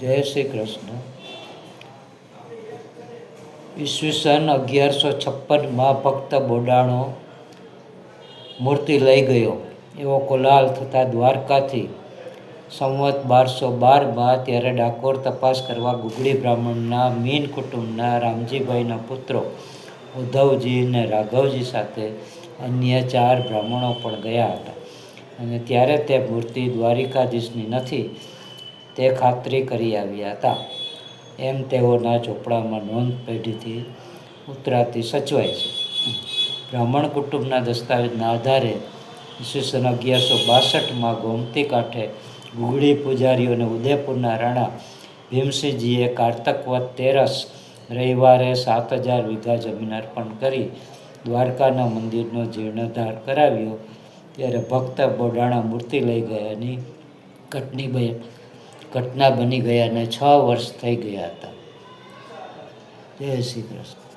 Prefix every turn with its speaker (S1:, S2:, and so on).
S1: જય શ્રી કૃષ્ણ. ઈસવીસન 1156માં ભક્ત બોડાણો મૂર્તિ લઈ ગયો એવો કોલાહલ થતાં દ્વારકાથી સંવત 1212માં ત્યારે ડાકોર તપાસ કરવા ગુગળી બ્રાહ્મણના મીન કુટુંબના રામજીભાઈના પુત્રો ઉદ્ધવજી અને રાઘવજી સાથે અન્ય 4 બ્રાહ્મણો પણ ગયા હતા અને ત્યારે તે મૂર્તિ દ્વારિકાધીશની નથી તે ખાતરી કરી આવ્યા હતા એમ તેઓના ચોપડામાં નોંધ પેઢીથી ઉતરાતી સચવાય છે. બ્રાહ્મણ કુટુંબના દસ્તાવેજના આધારે ઈસવીસન 1162માં ગોમતી કાંઠે ગુગળી પૂજારીઓ અને ઉદયપુરના રાણા ભીમસિંહજીએ કારતક વદ 13 રવિવારે 7000 વીઘા જમીન અર્પણ કરી દ્વારકાના મંદિરનો જીર્ણોદ્ધાર કરાવ્યો ત્યારે ભક્ત બોડાણા મૂર્તિ લઈ ગયાની ઘટના બની ગયાને 6 વર્ષ થઈ ગયા હતા. જય શ્રી કૃષ્ણ.